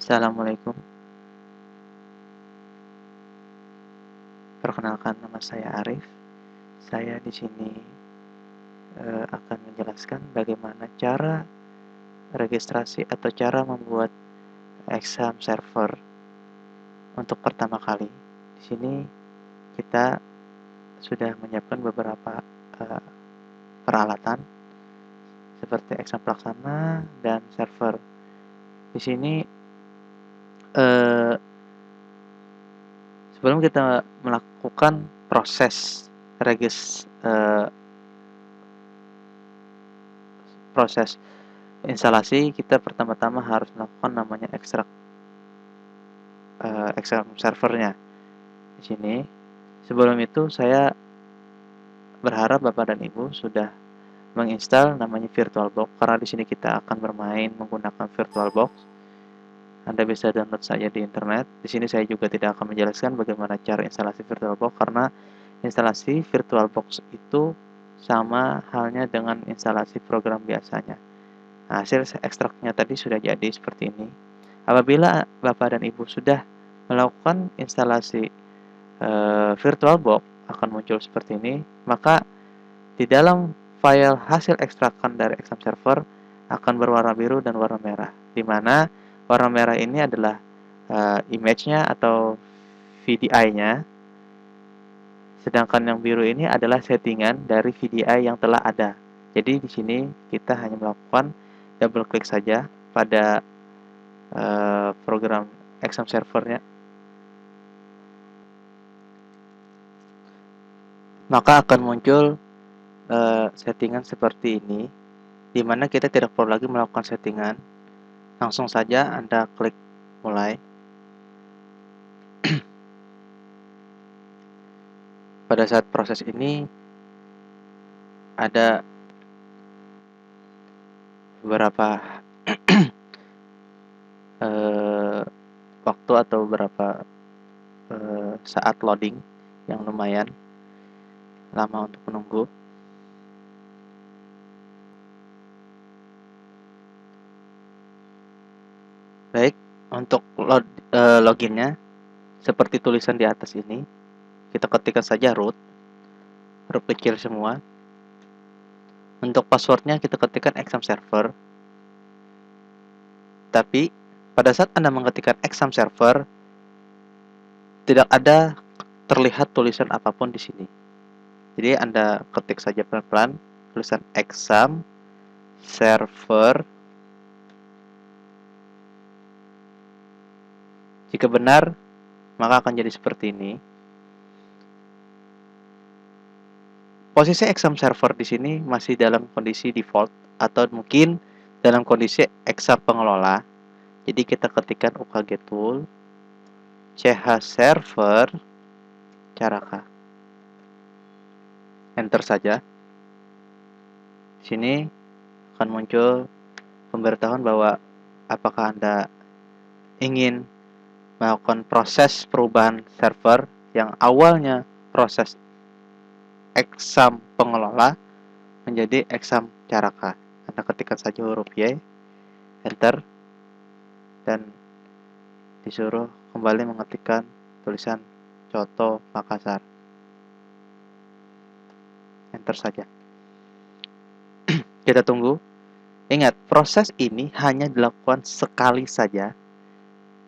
Assalamualaikum. Perkenalkan, nama saya Arif. Saya di sini akan menjelaskan bagaimana cara registrasi atau cara membuat exam server untuk pertama kali. Di sini kita sudah menyiapkan beberapa peralatan seperti exam pelaksana dan server. Di sini sebelum kita melakukan proses proses instalasi, kita pertama-tama harus melakukan namanya ekstrak exam servernya. Di sini, sebelum itu saya berharap Bapak dan Ibu sudah menginstal namanya VirtualBox, karena di sini kita akan bermain menggunakan VirtualBox. Anda bisa download saja di internet. Di sini saya juga tidak akan menjelaskan bagaimana cara instalasi VirtualBox, karena instalasi VirtualBox itu sama halnya dengan instalasi program biasanya. Nah, hasil ekstraknya tadi sudah jadi seperti ini. Apabila Bapak dan Ibu sudah melakukan instalasi VirtualBox, akan muncul seperti ini. Maka di dalam file hasil ekstrakan dari exam server akan berwarna biru dan warna merah, di mana warna merah ini adalah image-nya atau VDI-nya, sedangkan yang biru ini adalah settingan dari VDI yang telah ada. Jadi di sini kita hanya melakukan double klik saja pada program exam servernya, maka akan muncul settingan seperti ini, di mana kita tidak perlu lagi melakukan settingan. Langsung saja Anda klik mulai. Pada saat proses ini ada beberapa waktu atau beberapa saat loading yang lumayan lama untuk menunggu. Baik, untuk loginnya seperti tulisan di atas ini, kita ketikkan saja root kecil semua. Untuk passwordnya kita ketikkan exam server. Tapi pada saat Anda mengetikkan exam server, tidak ada terlihat tulisan apapun di sini. Jadi Anda ketik saja pelan-pelan tulisan exam server. Jika benar, maka akan jadi seperti ini. Posisi exam server di sini masih dalam kondisi default atau mungkin dalam kondisi exam pengelola. Jadi kita ketikkan UKG tool ch server caraka. Enter saja. Di sini akan muncul pemberitahuan bahwa apakah Anda ingin melakukan proses perubahan server yang awalnya proses exam pengelola menjadi exam caraka. Anda ketikkan saja huruf Y, enter, dan disuruh kembali mengetikkan tulisan Coto Makassar. Enter saja. Kita tunggu. Ingat, proses ini hanya dilakukan sekali saja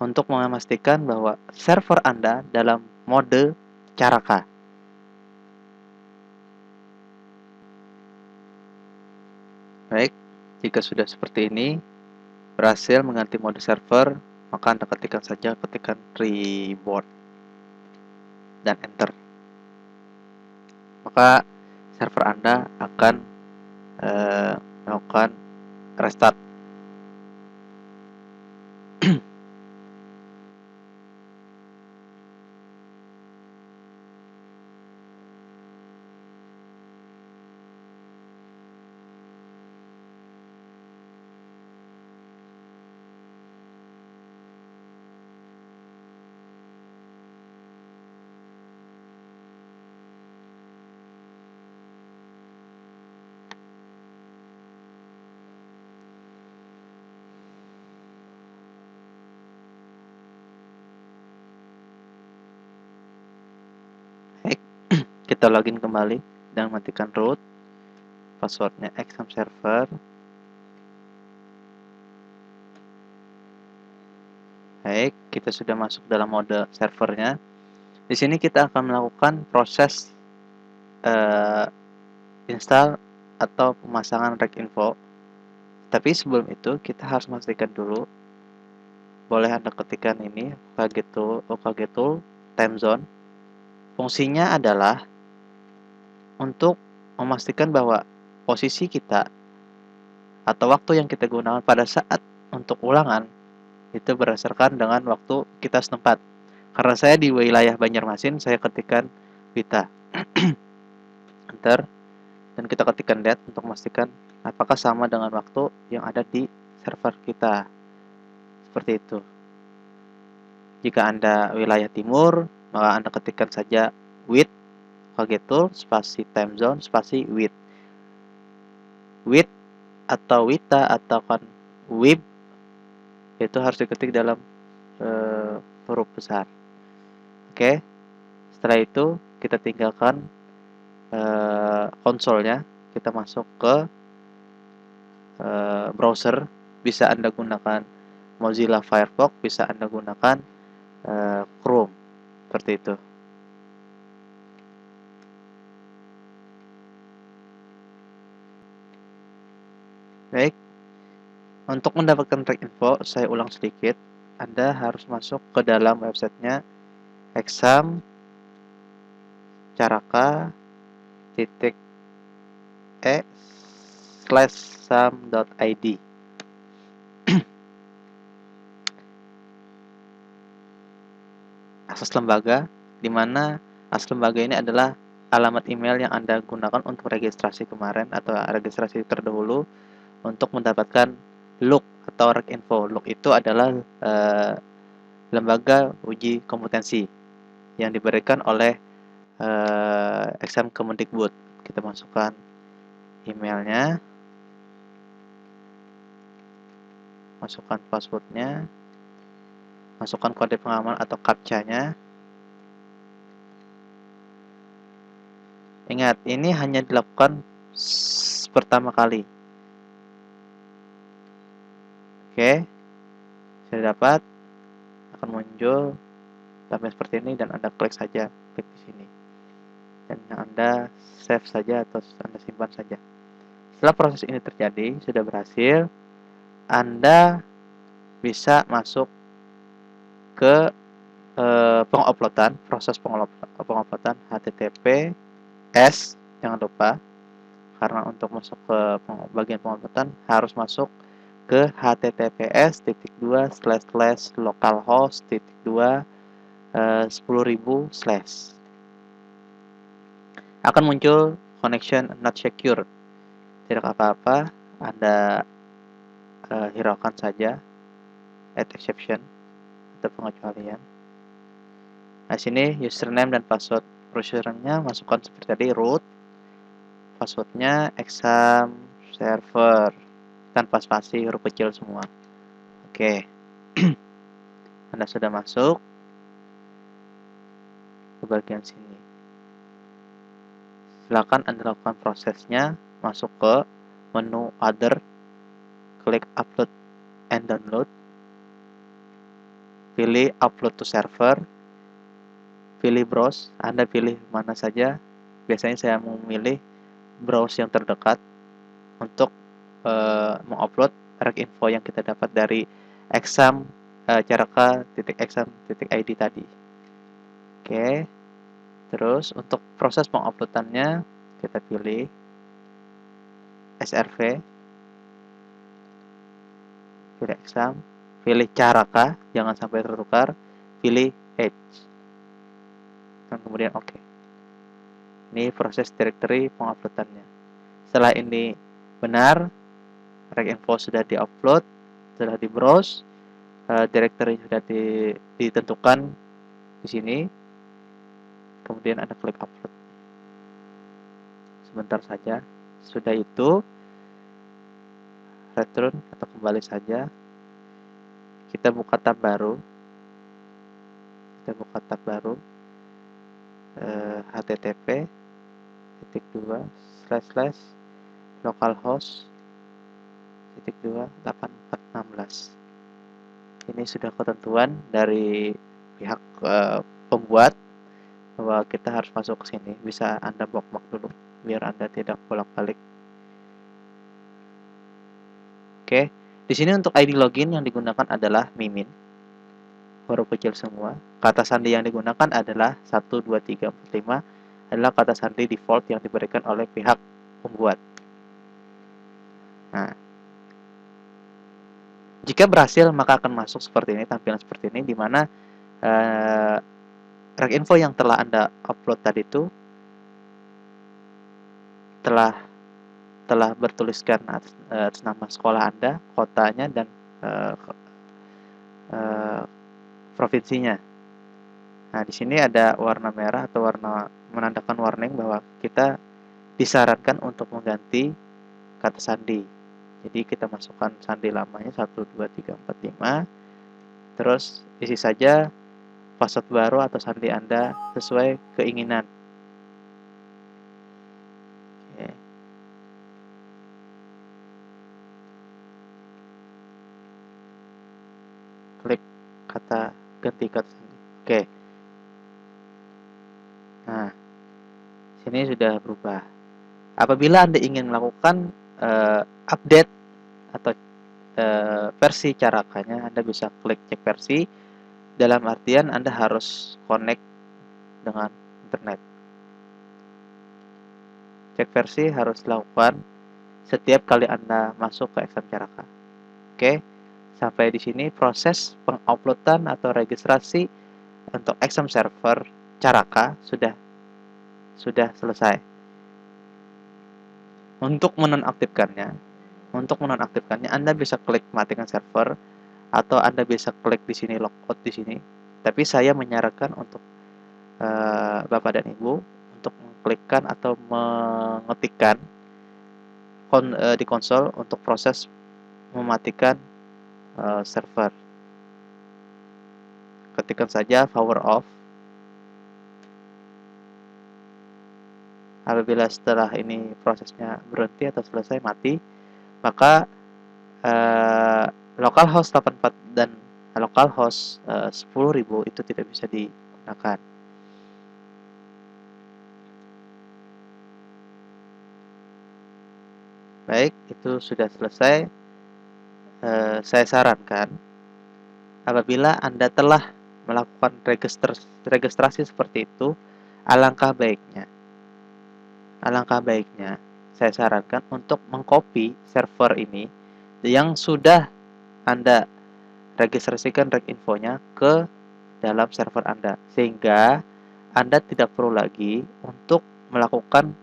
untuk memastikan bahwa server Anda dalam mode caraka. Baik, jika sudah seperti ini, berhasil mengganti mode server, maka Anda ketikkan saja reboot dan enter. Maka server Anda akan melakukan restart. Kita login kembali dan matikan root. Passwordnya exam server. Baik, kita sudah masuk dalam mode servernya. Di sini kita akan melakukan proses install atau pemasangan reg info. Tapi sebelum itu kita harus memastikan dulu. Boleh Anda ketikkan ini OKG tool time zone. Fungsinya adalah untuk memastikan bahwa posisi kita atau waktu yang kita gunakan pada saat untuk ulangan itu berdasarkan dengan waktu kita setempat. Karena saya di wilayah Banjarmasin, saya ketikkan Wita. Enter. Dan kita ketikkan date untuk memastikan apakah sama dengan waktu yang ada di server kita. Seperti itu. Jika Anda wilayah timur, maka Anda ketikkan saja with OKG spasi time zone spasi with. With atau Wita atau kan WIB itu harus diketik dalam huruf besar. Oke. Setelah itu kita tinggalkan konsolnya, kita masuk ke browser. Bisa Anda gunakan Mozilla Firefox, bisa Anda gunakan Chrome, seperti itu. Baik, untuk mendapatkan track info, saya ulang sedikit. Anda harus masuk ke dalam websitenya exam caraka.e/sam.id. Akses lembaga, di mana akses lembaga ini adalah alamat email yang Anda gunakan untuk registrasi kemarin atau registrasi terdahulu untuk mendapatkan LUK atau reg info. LUK itu adalah lembaga uji kompetensi yang diberikan oleh Exam Kemendikbud. Kita masukkan emailnya, masukkan passwordnya, masukkan kode pengaman atau captcha-nya. Ingat, ini hanya dilakukan pertama kali. Oke, sudah dapat, akan muncul tampilan seperti ini dan Anda klik saja, klik di sini. Dan Anda save saja atau Anda simpan saja. Setelah proses ini terjadi, sudah berhasil, Anda bisa masuk ke penguploadan, proses penguploadan HTTPS, jangan lupa, karena untuk masuk ke bagian penguploadan harus masuk ke https://localhost.2/10.000/ akan muncul connection not secure. Tidak apa-apa, Anda hiraukan saja add exception atau pengecualian. Nah, sini username dan password. Username-nya masukkan seperti tadi, root. Passwordnya exam server tanpa spasi, huruf kecil semua. Oke. Anda sudah masuk ke bagian sini. Silakan Anda lakukan prosesnya, masuk ke menu other, klik upload and download, pilih upload to server, pilih browse, Anda pilih mana saja. Biasanya saya memilih browse yang terdekat untuk mengupload reg info yang kita dapat dari exam caraka.exam.id tadi. Oke. Terus untuk proses penguploadannya kita pilih SRV, pilih exam, pilih caraka, jangan sampai tertukar, pilih Edge, dan kemudian oke. Ini proses directory penguploadannya. Setelah ini benar, reg info sudah diupload, sudah di browse, directory sudah ditentukan di sini. Kemudian Anda klik upload. Sebentar saja. Sudah itu, return atau kembali saja. Kita buka tab baru. http titik 2 slash slash localhost titik 2 8416. Ini sudah ketentuan dari pihak pembuat bahwa kita harus masuk ke sini. Bisa Anda bookmark dulu biar Anda tidak bolak-balik. Oke, di sini untuk ID login yang digunakan adalah Mimin, huruf kecil semua. Kata sandi yang digunakan adalah 1, 2, 3, 4, 5 adalah kata sandi default yang diberikan oleh pihak pembuat. Nah, jika berhasil maka akan masuk seperti ini, tampilan seperti ini, di mana reg info yang telah Anda upload tadi itu telah bertuliskan atas nama sekolah Anda, kotanya, dan provinsinya. Nah, di sini ada warna merah atau warna menandakan warning bahwa kita disarankan untuk mengganti kata sandi. Jadi kita masukkan sandi lamanya 1, 2, 3, 4, 5. Terus isi saja password baru atau sandi Anda sesuai keinginan. Oke. Klik kata ganti kata sandi. Oke. Nah, sini sudah berubah. Apabila Anda ingin melakukan update atau versi carakanya, Anda bisa klik cek versi. Dalam artian Anda harus connect dengan internet. Cek versi harus dilakukan setiap kali Anda masuk ke exam Caraka. Oke, sampai di sini proses penguploadan atau registrasi untuk exam server Caraka sudah selesai. Untuk menonaktifkannya, Anda bisa klik matikan server atau Anda bisa klik di sini logout di sini. Tapi saya menyarankan untuk Bapak dan Ibu untuk mengklikkan atau mengetikkan di konsol untuk proses mematikan server. Ketikkan saja power off. Apabila setelah ini prosesnya berhenti atau selesai mati, maka localhost 84 dan localhost 10.000 itu tidak bisa digunakan. Baik, itu sudah selesai. Saya sarankan apabila Anda telah melakukan registrasi seperti itu, alangkah baiknya saya sarankan untuk mengcopy server ini yang sudah Anda registrasikan reg infonya ke dalam server Anda, sehingga Anda tidak perlu lagi untuk melakukan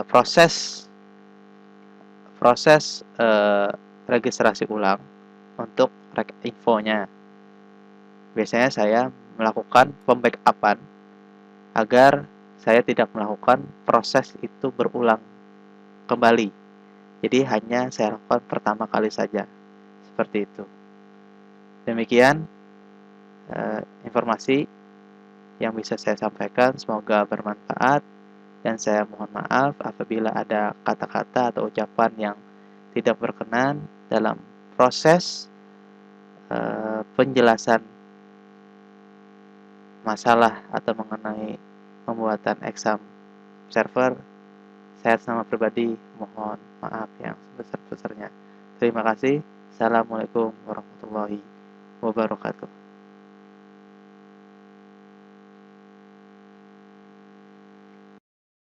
proses registrasi ulang untuk reg infonya. Biasanya saya melakukan pembackupan agar saya tidak melakukan proses itu berulang kembali. Jadi hanya saya lakukan pertama kali saja. Seperti itu. Demikian informasi yang bisa saya sampaikan. Semoga bermanfaat. Dan saya mohon maaf apabila ada kata-kata atau ucapan yang tidak berkenan dalam proses penjelasan masalah atau mengenai pembuatan exam server. Saya atas nama pribadi mohon maaf yang sebesar-besarnya. Terima kasih. Assalamualaikum warahmatullahi wabarakatuh.